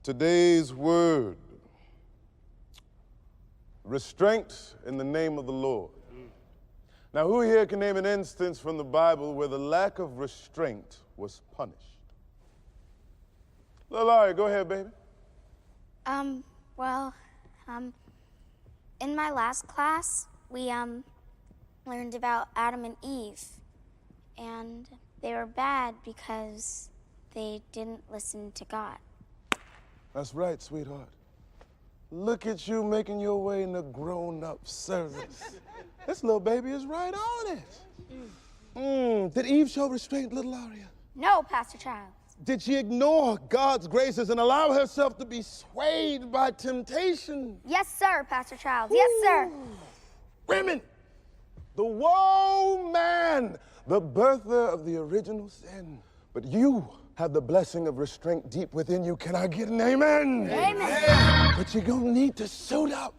Today's word, restraint in the name of the Lord. Now, who here can name an instance from the Bible where the lack of restraint was punished? Little Larry, go ahead, baby. In my last class, we, learned about Adam and Eve, and they were bad because they didn't listen to God. That's right, sweetheart. Look at you making your way into grown-up service. This little baby is right on it. Did Eve show restraint, little Aria? No, Pastor Childs. Did she ignore God's graces and allow herself to be swayed by temptation? Yes, sir, Pastor Childs. Yes, sir. Women, the woe man, the birther of the original sin. But you have the blessing of restraint deep within you. Can I get an amen? Amen. But you're gonna need to suit up,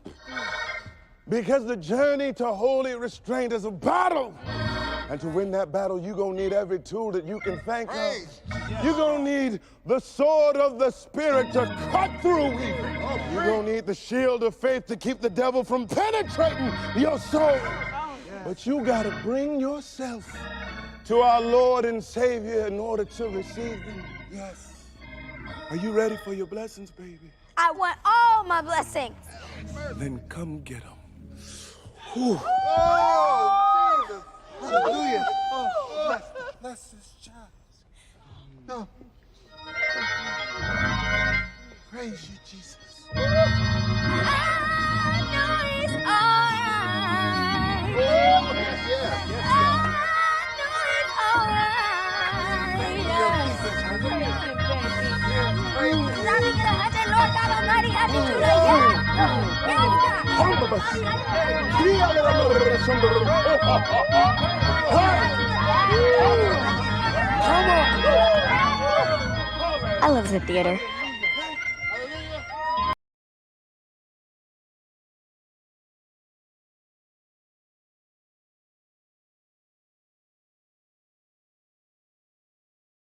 because the journey to holy restraint is a battle. And to win that battle, you're gonna need every tool that you can think of. You're gonna need the sword of the Spirit to cut through evil. You're gonna need the shield of faith to keep the devil from penetrating your soul. But you gotta bring yourself to our Lord and Savior in order to receive them. Yes. Are you ready for your blessings, baby? I want all my blessings. Then come get them. Oh, Jesus. Hallelujah. Oh, bless this child. No. Praise you, Jesus. I know it's all right. Oh, yes. I love the theater.